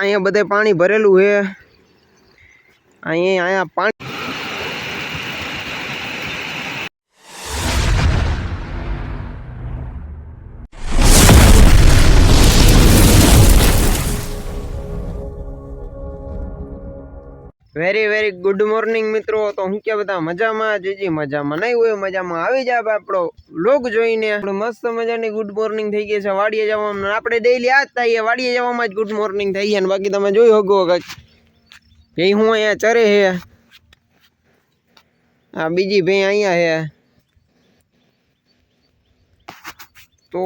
અહીંયા બધે પાણી ભરેલું છે। અહીંયા પાણી वेरी वेरी गुड मॉर्निंग मित्रों। तो हूँ क्या बता मजा में जीजी मजा में नहीं हुए मजा में આવી જાય આપણો લોગ જોઈને આપણે મસ્ત મજાની ગુડ મોર્નિંગ થઈ ગઈ છે। વાડીએ જવામાં આપણે ડેઈલી આ જ થાય, વાડીએ જવામાં જ ગુડ મોર્નિંગ થઈ જાય। બાકી તમે જોઈ શકો કે હું અહીંયા ચરે છે, આ બીજી ભે અહીંયા છે। तो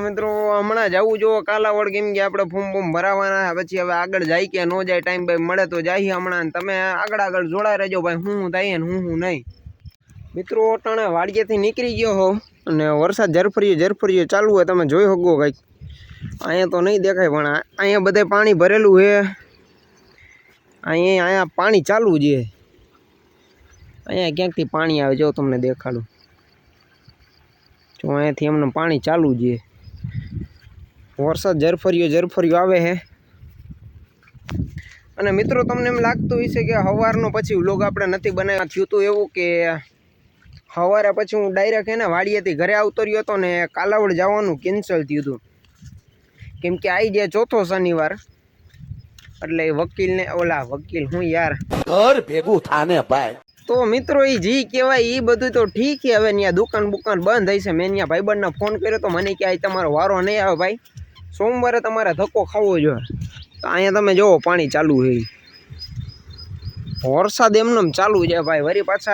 मित्रों हमणा जाऊँ जो कालावड़ केम कि आपणे फूम फूम भरावाना पछी हवे आगळ जाय के न जाय टाइम भाई मळे तो जाय हमणा तमे आगळ आगळ जोड़ाई रहेजो भाई हूँ थाय ने हूँ नहीं। मित्रों अटाणे वाड़ियेथी निकળી गयो हो अने वरसाद झरफरियो चालू है। तमे जोई શકો કંઈક અહીંયા तो नहीं देखाय पण અહીંયા બધે पाणी भरेલું છે। અહીંયા पाणी चालू છે। અહીંયા ક્યાંકથી पाणी આવે જો તમને દેખાડું। जो अँ थी अमने पानी चालू है। वरसाद झरफरियो आवे है। अने मित्रों तमने एम लागतुं हशे के हवारनो पछी व्लॉग आपणे नथी बनाव्यो। थयुं तो एवुं के हवारे पछी हूँ डायरेक्ट है ने वाड़ियेथी घरे आवतो रह्यो तो ने कालावड़ जवानुं केन्सल थयुं हतुं केम के आई जे चौथो शनिवार एटले वकील ने ओला वकील हूँ यार घर भेगुं थाने भाई। तो मित्रों ये जी कहवाय ये बधुं तो ठीक है। हवे न्या दुकान बुकान बंद हई छे। मैं न्या भाईबंधने फोन कर्यो तो मने के आज तमारो वारो नहीं आवे भाई, सोमवारे तमारे धक्को खावो जोईए। तो अहींया तमे जोवो पाणी चालू है, वरसाद एमनेम चालू है भाई। वरी पाछा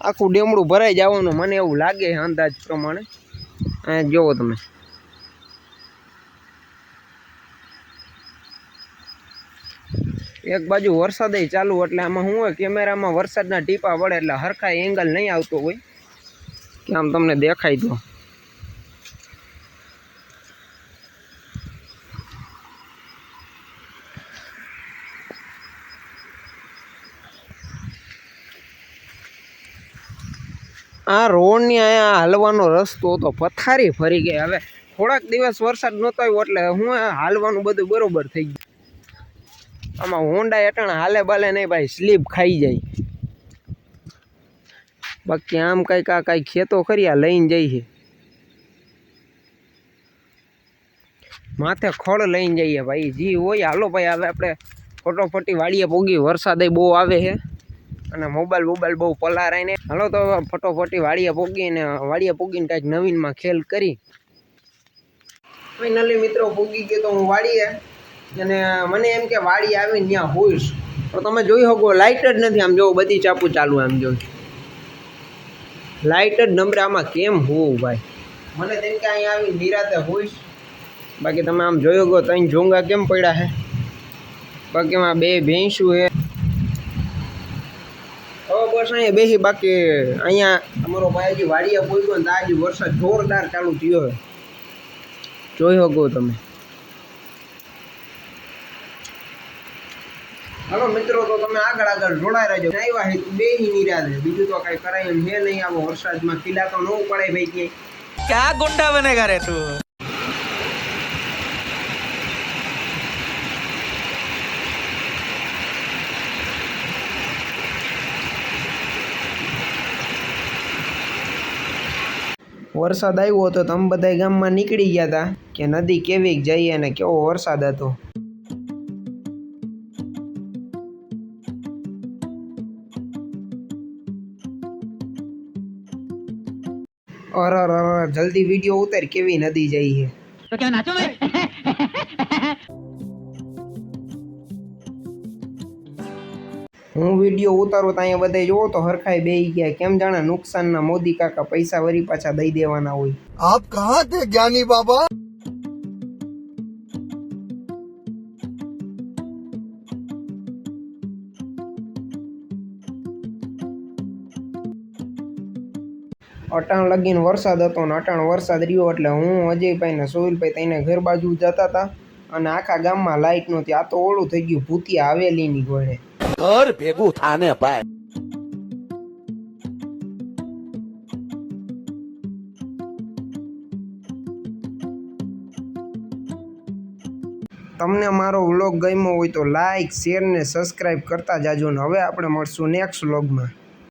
आखुं डेमडું भराई जवानुं मने एवुं लागे है अंदाज प्रमाणे। अहींया जोवो तमे एक बाजू वरसाद चालू एटले आमां शुं होय केमेरा में वरसादना टीपा पड़े एटले हरखा एंगल नहीं आवतो होय के आम तमने देखाय दो। आ रोड नी आया हालवानो रस्तो तो पथारी फरी गई। हवे थोड़ाक दिवस वरसाद नहोतो आव्यो एटले हुं हालवानुं बधुं बरोबर थई गयुं। आमा होंडा अटाणे हाले बाले नहीं भाई, स्लीप खाई जाए। बाकी आम कई खेतो खरी आ लईने जाई है, माथे खड़ लईने जाइए भाई जी होय। हालो भाई हवे आपणे फटोफटी वाड़िए पोगी। वरसाद बहु आवे है अने मोबाइल बहु पलाराय ने। हालो तो फटोफटी वाड़िए पोगीने कांईक नवीन में खेल करी। फाइनली मित्रों पोगी गयो तो हूँ वाड़िए અને મને એમ કે વાડી આવીને ત્યાં હોઈશ તો તમે જોઈ શકો લાઇટ જ નથી। આમ જો બધી ચાપુ ચાલુ આમ જો લાઇટ જ નંબરે આમાં કેમ હોવું ભાઈ। મને તેમ કે અહીં આવીને નિરાતે હોઈશ। બાકી તમે આમ જોઈ શકો ત્રણ ઝોંગા કેમ પડ્યા છે। બાકી એમાં બે ભેંસું છે। હવે બસ અહીંયા બેસી બાકી અહીંયા અમારો ભાઈ હજી વાડીએ પહોંચ્યો ને આજે વરસાદ જોરદાર ચાલુ થયો છે, જોઈ શકો તમે। हेलो मित्रों तो तमे आगळ आगळ जोड़ाई रहेजो। आव्या है तो बेही निरादे बीजू तो काई कराय एम है नहीं। आवो वरसाद में खिला तो न पड़े भाई के क्या गुंडा बनेगा रे तू। वरसाद आव्यो तो तमे बधाय गाम में निकળી ગયા હતા કે નદી કેવી જઈ અને કેવો વરસાદ હતો। और जल्दी वीडियो उतर केवी नदी जाई है तो क्या नाचो मैं। हूँ वीडियो उतारू तो अहीं बधाय जोवो तो हरखाई बेही गया। केम जाने नुकसान ना मोदी काका पैसा वरी पाछा दई देवाना होय। आप कहाँ थे ज्ञानी बाबा। अटाण लगीन वरसाद हतो ने अटाण वरसाद रह्यो एटले हूँ अजयभाई ने सोहिलभाई तईने घर बाजू जता था अने आखा गाममां लाइट नहोती। आ तो ओळुं थई गयुं भूतिया हवेलीनी गोळे घर भेगुं थाने भाई। તમને મારો વ્લોગ ગમ્યો હોય તો લાઇક શેર ને સબસ્ક્રાઈબ કરતા જાજો ને હવે આપણે મળશું નેક્સ્ટ વ્લોગમાં.